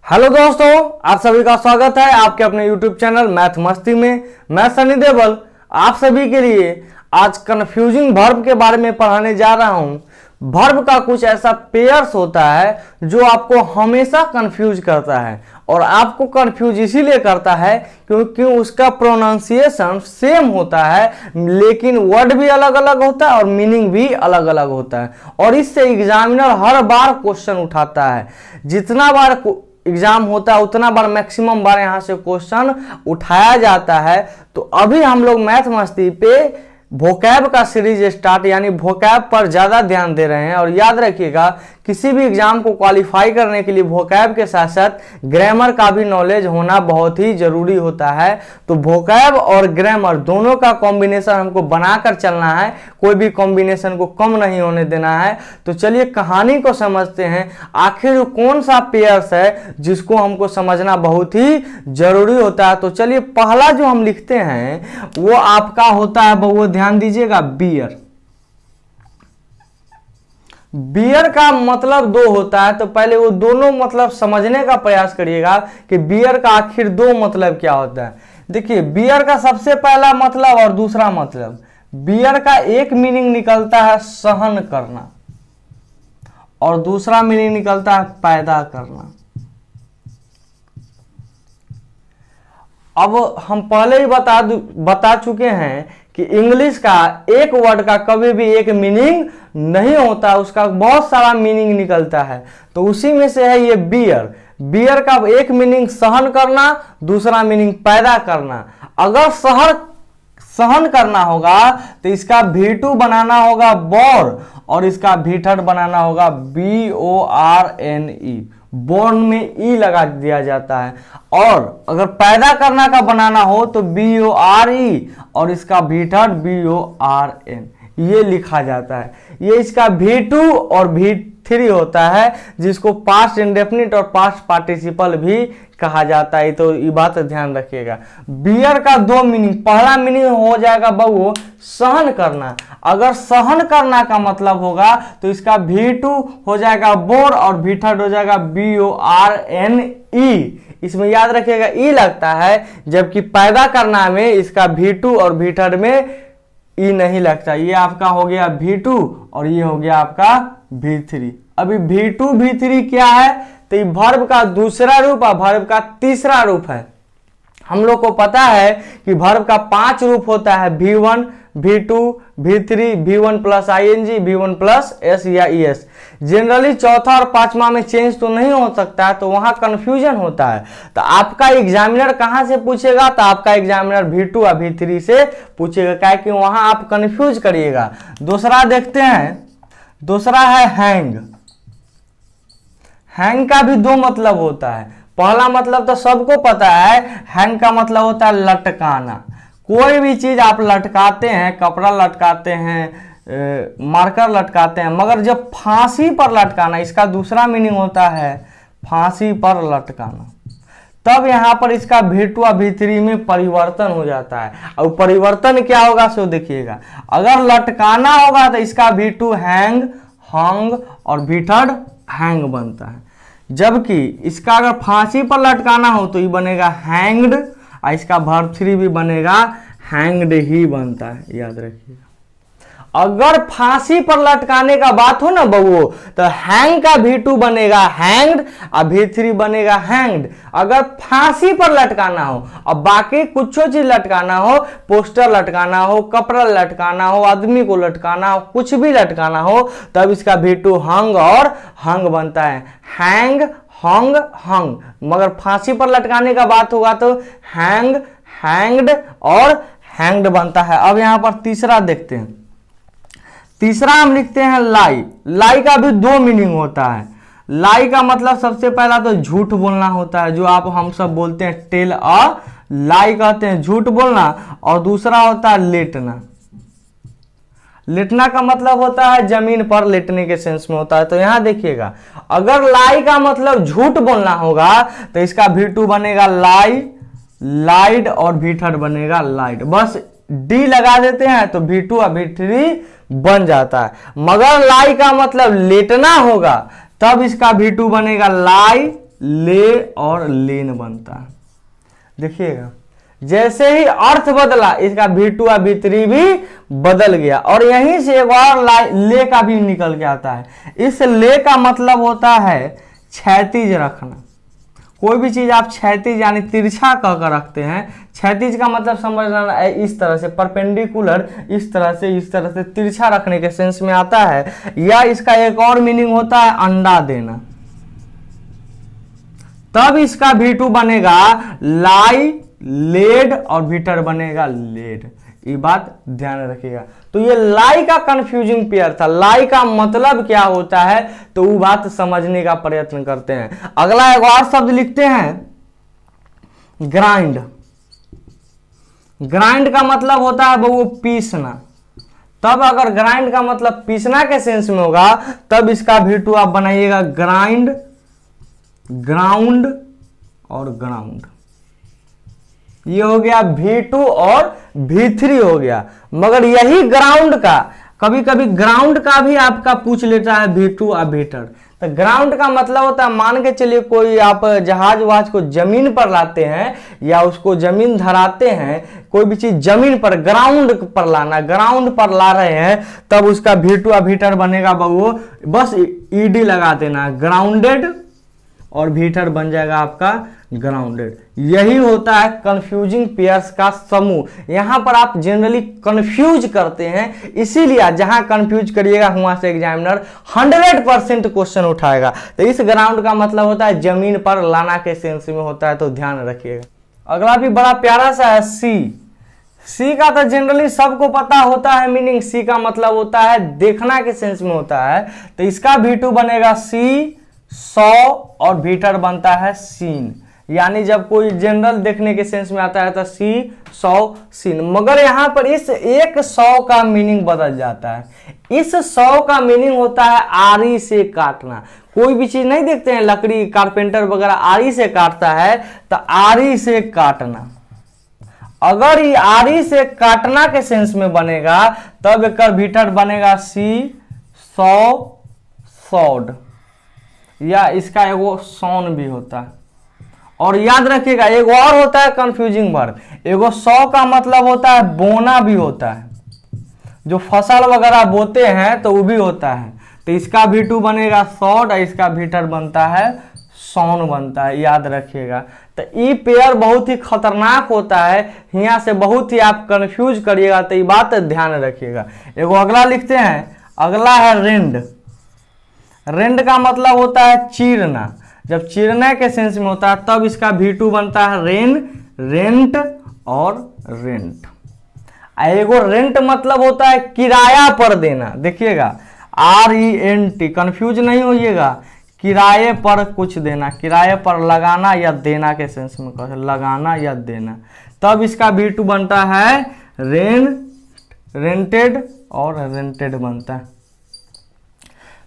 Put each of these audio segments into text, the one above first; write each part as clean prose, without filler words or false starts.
Hello दोस्तों, आप सभी का स्वागत है आपके अपने यूट्यूब चैनल मैथ मस्ती में। मैं सनी देवल आप सभी के लिए आज कन्फ्यूजिंग वर्ब के बारे में पढ़ाने जा रहा हूं। वर्ब का कुछ ऐसा पेयर्स होता है जो आपको हमेशा कंफ्यूज करता है, और आपको कंफ्यूज इसीलिए करता है क्योंकि उसका प्रोनाउंसिएशन सेम होता है, लेकिन वर्ड भी अलग अलग होता है और मीनिंग भी अलग अलग होता है। और इससे एग्जामिनर हर बार क्वेश्चन उठाता है। जितना बार एग्जाम होता है उतना बार मैक्सिमम बार यहाँ से क्वेश्चन उठाया जाता है। तो अभी हम लोग मैथ मस्ती पे वोकैब का सीरीज स्टार्ट यानी वोकैब पर ज़्यादा ध्यान दे रहे हैं। और याद रखिएगा, किसी भी एग्जाम को क्वालिफाई करने के लिए वोकैब के साथ साथ ग्रामर का भी नॉलेज होना बहुत ही ज़रूरी होता है। तो वोकैब और ग्रामर दोनों का कॉम्बिनेशन हमको बनाकर चलना है, कोई भी कॉम्बिनेशन को कम नहीं होने देना है। तो चलिए कहानी को समझते हैं, आखिर कौन सा पेयर्स है जिसको हमको समझना बहुत ही ज़रूरी होता है। तो चलिए पहला जो हम लिखते हैं वो आपका होता है, वो ध्यान दीजिएगा, बियर। बियर का मतलब दो होता है, तो पहले वो दोनों मतलब समझने का प्रयास करिएगा कि बियर का आखिर दो मतलब क्या होता है। देखिए, बियर का सबसे पहला मतलब और दूसरा मतलब, बियर का एक मीनिंग निकलता है सहन करना और दूसरा मीनिंग निकलता है पैदा करना। अब हम पहले ही बता चुके हैं कि इंग्लिश का एक वर्ड का कभी भी एक मीनिंग नहीं होता, उसका बहुत सारा मीनिंग निकलता है। तो उसी में से है ये बियर। बियर का एक मीनिंग सहन करना, दूसरा मीनिंग पैदा करना। अगर सहन करना होगा तो इसका V2 बनाना होगा बोर, और इसका V3 बनाना होगा BORNE। बोर्न में ई लगा दिया जाता है। और अगर पैदा करना का बनाना हो तो BORE, और इसका V3 BORN, ये लिखा जाता है। ये इसका V2 और V3 होता है, जिसको पास्ट इंडेफिनिट और पास्ट पार्टिसिपल भी कहा जाता है। तो ये बात ध्यान रखिएगा। बियर का दो मीनिंग, पहला मीनिंग हो जाएगा बबू सहन करना। अगर सहन करना का मतलब होगा तो इसका V2 हो जाएगा बोर और V3 हो जाएगा BORNE। इसमें याद रखिएगा ई लगता है, जबकि पैदा करना में इसका V2 और V3 में ई नहीं लगता। ये आपका हो गया V2 और ये हो गया आपका V3। अभी V2 V3 क्या है, तो ये वर्ब का दूसरा रूप और वर्ब का तीसरा रूप है। हम लोग को पता है कि वर्ब का 5 रूप होता है, V1 V2 V3 V1 plus ING V1 plus S या ES। जनरली चौथा और पांचवा में चेंज तो नहीं हो सकता है, तो वहां कंफ्यूजन होता है। तो आपका एग्जामिनर कहां से पूछेगा, तो आपका एग्जामिनर V2 या V3 से पूछेगा, क्या कि वहां आप कंफ्यूज करिएगा। दूसरा देखते हैं, दूसरा है हैंग। हैंग का भी दो मतलब होता है। पहला मतलब तो सबको पता है, हैंग का मतलब होता है लटकाना। कोई भी चीज आप लटकाते हैं, कपड़ा लटकाते हैं, मार्कर लटकाते हैं, मगर जब फांसी पर लटकाना, इसका दूसरा मीनिंग होता है फांसी पर लटकाना, तब यहां पर इसका V2 और V3 में परिवर्तन हो जाता है। और परिवर्तन क्या होगा सो देखिएगा। अगर लटकाना होगा तो इसका V2 हैंग हंग और V3 हैंग बनता है, जबकि इसका अगर फांसी पर लटकाना हो तो ये बनेगा हैंग्ड, और इसका वर्ब 3 भी बनेगा हैंग्ड ही बनता है, याद रखिएगा। अगर फांसी पर लटकाने का बात हो ना बबुओ, तो हैंग का V2 बनेगा हैंग्ड और V3 बनेगा हैंग्ड। अगर फांसी पर लटकाना हो और बाकी कुछ चीज लटकाना हो, पोस्टर लटकाना हो, कपड़ा लटकाना हो, आदमी को लटकाना हो, कुछ भी लटकाना हो, तब इसका V2 हंग और हंग बनता है, हैंग हंग हंग। मगर फांसी पर लटकाने का बात होगा तो हैंग हैंग्ड और हैंग्ड बनता है। अब यहां पर तीसरा देखते हैं। तीसरा हम लिखते हैं लाई। लाई का भी दो मीनिंग होता है। लाई का मतलब सबसे पहला तो झूठ बोलना होता है, जो आप हम सब बोलते हैं टेल अ लाई कहते हैं, झूठ बोलना। और दूसरा होता है लेटना। लेटना का मतलब होता है जमीन पर लेटने के सेंस में होता है। तो यहां देखिएगा, अगर लाई का मतलब झूठ बोलना होगा तो इसका V2 बनेगा लाई लाइड और V3 बनेगा लाइड। बस D लगा देते हैं तो V2 और V3 बन जाता है। मगर लाई का मतलब लेटना होगा तब इसका V2 बनेगा लाई ले और लेन बनता है। देखिएगा जैसे ही अर्थ बदला इसका V2 और V3 भी बदल गया, और यहीं से एक और ले का भी निकल के आता है। इस ले का मतलब होता है क्षैतिज रखना। कोई भी चीज आप क्षैतिज यानी तिरछा कहकर रखते हैं, क्षैतिज का मतलब समझना है इस तरह से परपेंडिकुलर, इस तरह से तिरछा रखने के सेंस में आता है। या इसका एक और मीनिंग होता है अंडा देना। तब इसका V2 बनेगा लाई लेड और भीटर बनेगा लेड। ये बात ध्यान रखिएगा। तो ये लाई का कंफ्यूजिंग पेयर था। लाई का मतलब क्या होता है तो वो बात समझने का प्रयत्न करते हैं। अगला एक और शब्द लिखते हैं ग्राइंड। ग्राइंड का मतलब होता है वो पीसना। तब अगर ग्राइंड का मतलब पीसना के सेंस में होगा तब इसका V2 आप बनाइएगा ग्राइंड, ग्राउंड और ग्राउंड। ये हो गया V2 और V3 हो गया। मगर यही ग्राउंड का कभी कभी ग्राउंड का भी आपका पूछ लेता है V2 और भीटर। तो ग्राउंड का मतलब होता है, मान के चलिए कोई आप जहाज वहाज को जमीन पर लाते हैं या उसको जमीन धराते हैं, कोई भी चीज जमीन पर ग्राउंड पर लाना, ग्राउंड पर ला रहे हैं, तब उसका V2 और भीटर बनेगा वो बस ईडी लगा देना ग्राउंडेड और भीटर बन जाएगा आपका ग्राउंडेड। यही होता है कंफ्यूजिंग पेयर्स का समूह। यहां पर आप जनरली कंफ्यूज करते हैं, इसीलिए जहां कंफ्यूज करिएगा वहां से एग्जामिनर 100% क्वेश्चन उठाएगा। तो इस ग्राउंड का मतलब होता है जमीन पर लाना के सेंस में होता है, तो ध्यान रखिएगा। अगला भी बड़ा प्यारा सा है सी। सी का तो जनरली सबको पता होता है मीनिंग। सी का मतलब होता है देखना के सेंस में होता है। तो इसका V2 बनेगा सी 100 और भीटर बनता है सीन। यानी जब कोई जनरल देखने के सेंस में आता है तो सी 100 सीन। मगर यहां पर इस एक 100 का मीनिंग बदल जाता है। इस 100 का मीनिंग होता है आरी से काटना। कोई भी चीज नहीं देखते हैं, लकड़ी कारपेंटर वगैरह आरी से काटता है, तो आरी से काटना। अगर ये आरी से काटना के सेंस में बनेगा तब एक भीटर बनेगा सी 100 सॉड, या इसका एगो सौन भी होता है। और याद रखिएगा एक और होता है कंफ्यूजिंग वर्ड। एगो 100 का मतलब होता है बोना भी होता है, जो फसल वगैरह बोते हैं तो वो भी होता है। तो इसका V2 बनेगा सॉड और इसका भीटर बनता है सौन बनता है, याद रखिएगा। तो ये पेयर बहुत ही खतरनाक होता है, यहाँ से बहुत ही आप कंफ्यूज करिएगा, तो ये बात ध्यान रखिएगा। एगो अगला लिखते हैं, अगला है रेंड। रेंड का मतलब होता है चीरना। जब चीरने के सेंस में होता है तब इसका V2 बनता है रेन, रेंट और रेंट। एगो रेंट मतलब होता है किराया पर देना। देखिएगा RENT, कंफ्यूज नहीं होइएगा। किराए पर कुछ देना, किराए पर लगाना या देना के सेंस में लगाना या देना। तब इसका V2 बनता है रेन, रेंटेड और रेंटेड बनता है।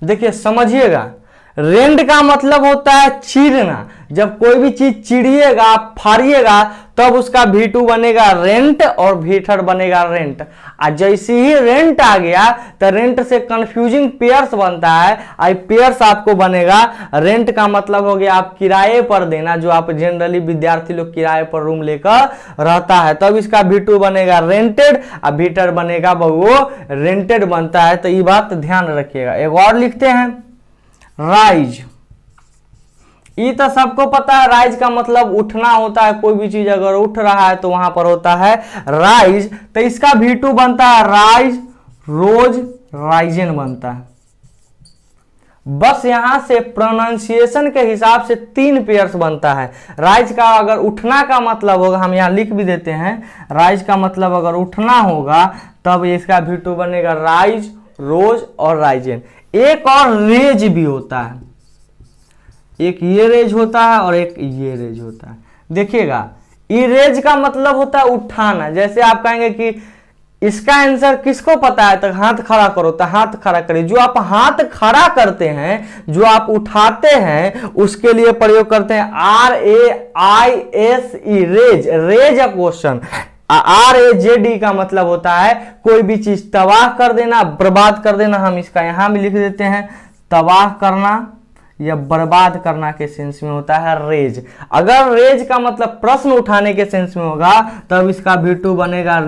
देखिए समझिएगा, रेंट का मतलब होता है चीरना। जब कोई भी चीज चिड़िएगा, फाड़िएगा, तब उसका V2 बनेगा रेंट और भीटर बनेगा रेंट। और जैसे ही रेंट आ गया तो रेंट से कंफ्यूजिंग पेयर्स बनता है। आई पेयर्स आपको बनेगा, रेंट का मतलब हो गया आप किराए पर देना, जो आप जनरली विद्यार्थी लोग किराए पर रूम लेकर रहता है। तब इसका V2 बनेगा रेंटेड और भीटर बनेगा वो रेंटेड बनता है। तो ये बात ध्यान रखिएगा। एक और लिखते हैं राइज। ये तो सबको पता है, राइज का मतलब उठना होता है। कोई भी चीज अगर उठ रहा है तो वहां पर होता है राइज। तो इसका V2 बनता है राइज, रोज, राइजन बनता है। बस यहां से प्रोनाउंसिएशन के हिसाब से 3 पेयर्स बनता है। राइज का अगर उठना का मतलब होगा, हम यहां लिख भी देते हैं, राइज का मतलब अगर उठना होगा तब इसका V2 बनेगा राइज, रोज और राइजन। एक और रेज भी होता है, एक ये रेज होता है और एक ये रेज होता है। देखिएगा ये रेज का मतलब होता है उठाना। जैसे आप कहेंगे कि इसका आंसर किसको पता है, तो हाथ खड़ा करो, तो हाथ खड़ा करिए। जो आप हाथ खड़ा करते हैं, जो आप उठाते हैं, उसके लिए प्रयोग करते हैं RAISE, raise. Raise a question. RAJD का मतलब होता है कोई भी चीज तबाह कर देना, बर्बाद कर देना। हम इसका यहां भी लिख देते हैं तबाह करना, या बर्बाद करना के सेंस में होता है रेज। अगर रेज का मतलब प्रश्न उठाने के सेंस में होगा तब इसका V2 बनेगा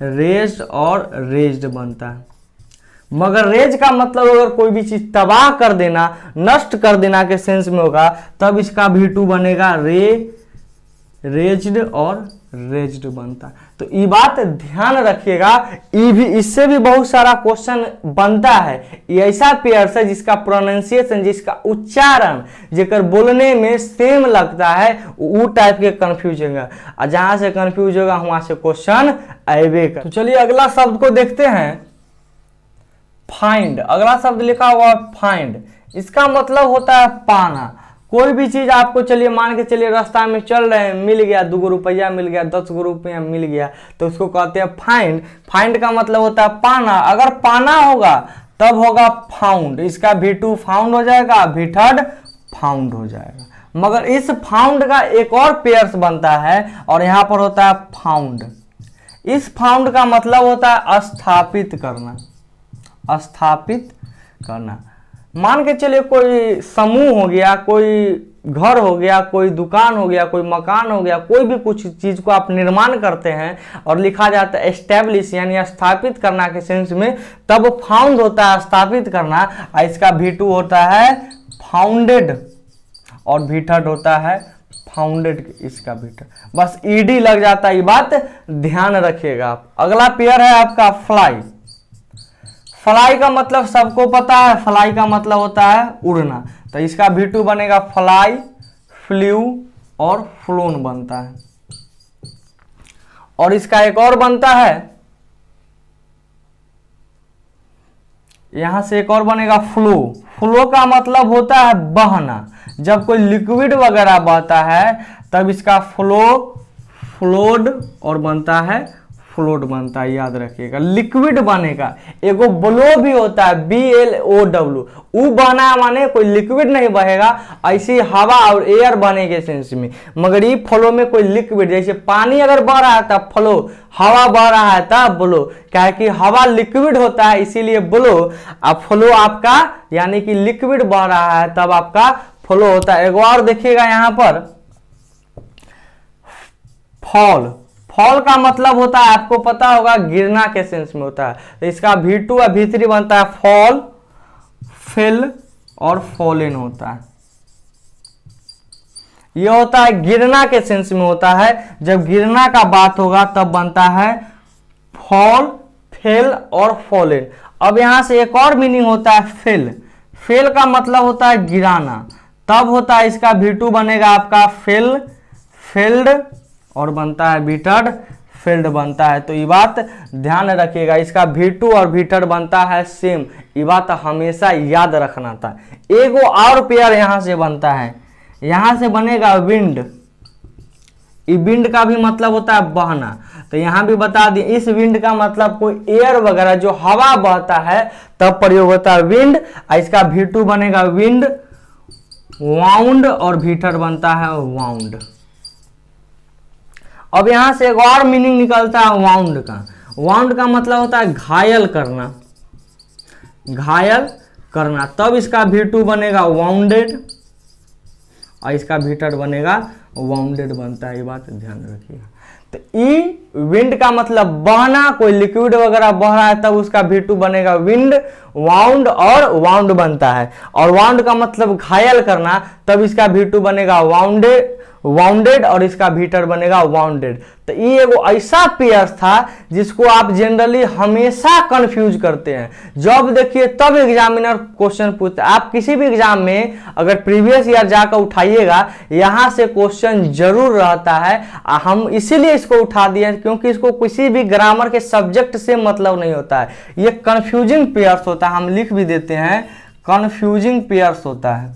रेज्ड और रेज्ड बनता है। मगर रेज का मतलब अगर कोई भी चीज तबाह कर देना, नष्ट कर देना के सेंस में होगा तब इसका V2 बनेगा रेज्ड और रेज्ड बनता। तो ये बात ध्यान रखिएगा, ये भी इससे भी बहुत सारा क्वेश्चन बनता है। ये ऐसा पेयर्स है जिसका प्रोनाउंसिएशन, जिसका उच्चारण जेकर बोलने में सेम लगता है, वो टाइप के कंफ्यूज होगा। और जहां से कंफ्यूज होगा वहां से क्वेश्चन आएबे कर। तो चलिए अगला शब्द को देखते हैं, फाइंड। अगला शब्द लिखा हुआ है फाइंड। इसका मतलब होता है पाना। कोई भी चीज आपको, चलिए मान के चलिए रास्ता में चल रहे हैं, मिल गया, 2 रुपया मिल गया, 10 रुपया मिल गया, तो उसको कहते हैं फाइंड। फाइंड का मतलब होता है पाना। अगर पाना होगा तब होगा फाउंड। इसका V2 फाउंड हो जाएगा, V3 फाउंड हो जाएगा। मगर इस फाउंड का एक और पेयर्स बनता है और यहां पर होता है फाउंड। इस फाउंड का मतलब होता है स्थापित करना, स्थापित करना। मान के चलिए कोई समूह हो गया, कोई घर हो गया, कोई दुकान हो गया, कोई मकान हो गया, कोई भी कुछ चीज को आप निर्माण करते हैं और लिखा जाता है एस्टेब्लिश यानी स्थापित करना के सेंस में, तब फाउंड होता है स्थापित करना। इसका V2 होता है फाउंडेड और V3 होता है फाउंडेड। इसका V3 बस ED लग जाता है, ये बात ध्यान रखिएगा आप। अगला पेयर है आपका फ्लाई। फ्लाई का मतलब सबको पता है, फ्लाई का मतलब होता है उड़ना। तो इसका V2 बनेगा फ्लाई, फ्ल्यू और फ्लोन बनता है। और इसका एक और बनता है, यहां से एक और बनेगा फ्लो। फ्लो का मतलब होता है बहना। जब कोई लिक्विड वगैरह बहता है तब इसका फ्लोड और बनता है फ्लोट बनता है, याद रखिएगा। लिक्विड बनेगा, एगो ब्लो भी होता है BLOW, वो बना माने कोई लिक्विड नहीं बहेगा, ऐसी हवा और एयर बने के सेंस में। मगर ये फ्लो में कोई लिक्विड, जैसे पानी अगर बह रहा है तब फ्लो, हवा बह रहा है तब ब्लो, क्या कि हवा लिक्विड होता है इसीलिए ब्लो। अब फ्लो आपका यानी कि लिक्विड बह रहा है तब आपका फ्लो होता है। एक और देखिएगा यहाँ पर फॉल। फॉल का मतलब होता है, आपको पता होगा, गिरना के सेंस में होता है। तो इसका V2 और V3 बनता है फॉल, फेल और फॉलन होता है। यह होता है गिरना के सेंस में होता है। जब गिरना का बात होगा तब बनता है फॉल, फेल और फॉलन। अब यहां से एक और मीनिंग होता है फेल। फेल का मतलब होता है गिराना, तब होता है इसका V2 बनेगा आपका फेल, फेल्ड और बनता है V3 फील्ड बनता है। तो ये बात ध्यान रखिएगा, इसका V2 और V3 बनता है सेम, ये बात हमेशा याद रखना था। एगो और पेयर यहां से बनता है, यहां से बनेगा विंड। ये विंड का भी मतलब होता है बहना। तो यहां भी बता दिए, इस विंड का मतलब कोई एयर वगैरह जो हवा बहता है तब प्रयोग होता है विंड। इसका V2 बनेगा विंड, वाउंड और V3 बनता है वाउंड। अब यहां से एक और मीनिंग निकलता है वाउंड का। वाउंड का मतलब होता है घायल करना, घायल करना। तब इसका V2 बनेगा वाउंडेड और इसका V3 बनेगा वाउंडेड बनता है, ये बात ध्यान रखिएगा। तो ई विंड का मतलब बहना, कोई लिक्विड वगैरह बह रहा है तब उसका V2 बनेगा विंड, वाउंड और वाउंड बनता है। और वाउंड का मतलब घायल करना, तब इसका V2 बनेगा वाउंडेड और इसका V3 बनेगा वाउंडेड। तो ये एगो ऐसा पेयर था जिसको आप जनरली हमेशा कंफ्यूज करते हैं। जब देखिए तब एग्जामिनर क्वेश्चन पूछता है। आप किसी भी एग्जाम में अगर प्रीवियस ईयर जाकर उठाइएगा, यहां से क्वेश्चन जरूर रहता है। हम इसीलिए इसको उठा दिए क्योंकि इसको किसी भी ग्रामर के सब्जेक्ट से मतलब नहीं होता है। ये कंफ्यूजिंग पेयर्स होता है, हम लिख भी देते हैं कंफ्यूजिंग पेयर्स होता है।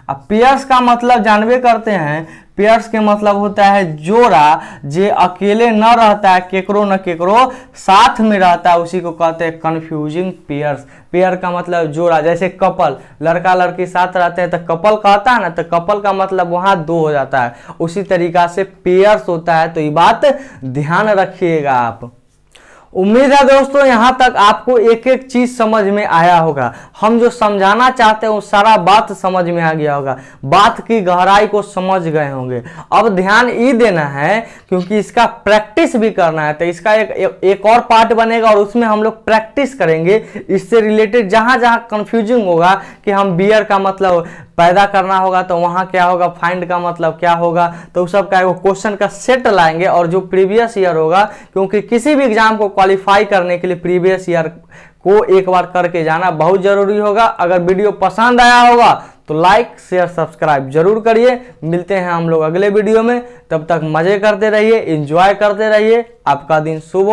अब पेयर्स का मतलब जानबे करते हैं, पेयर्स के मतलब होता है जोड़ा, जे अकेले न रहता है, केकरो न केकरो साथ में रहता है, उसी को कहते हैं कंफ्यूजिंग पेयर्स। पेयर का मतलब जोड़ा, जैसे कपल, लड़का लड़की साथ रहते हैं तो कपल कहता है ना, तो कपल का मतलब वहां 2 हो जाता है। उसी तरीका से पेयर्स होता है। तो ये बात ध्यान रखिएगा आप। उम्मीद है दोस्तों यहाँ तक आपको एक एक चीज समझ में आया होगा। हम जो समझाना चाहते हैं वो सारा बात समझ में आ गया होगा, बात की गहराई को समझ गए होंगे। अब ध्यान ये देना है क्योंकि इसका प्रैक्टिस भी करना है, तो इसका एक और पार्ट बनेगा और उसमें हम लोग प्रैक्टिस करेंगे इससे रिलेटेड। जहां जहां कंफ्यूजिंग होगा कि हम बियर का मतलब पैदा करना होगा तो वहां क्या होगा, फाइंड का मतलब क्या होगा, तो उस सब का एक क्वेश्चन का सेट लाएंगे। और जो प्रीवियस ईयर होगा, क्योंकि किसी भी एग्जाम को क्वालिफाई करने के लिए प्रीवियस ईयर को एक बार करके जाना बहुत जरूरी होगा। अगर वीडियो पसंद आया होगा तो लाइक शेयर सब्सक्राइब जरूर करिए। मिलते हैं हम लोग अगले वीडियो में, तब तक मजे करते रहिए, एंजॉय करते रहिए। आपका दिन शुभ हो।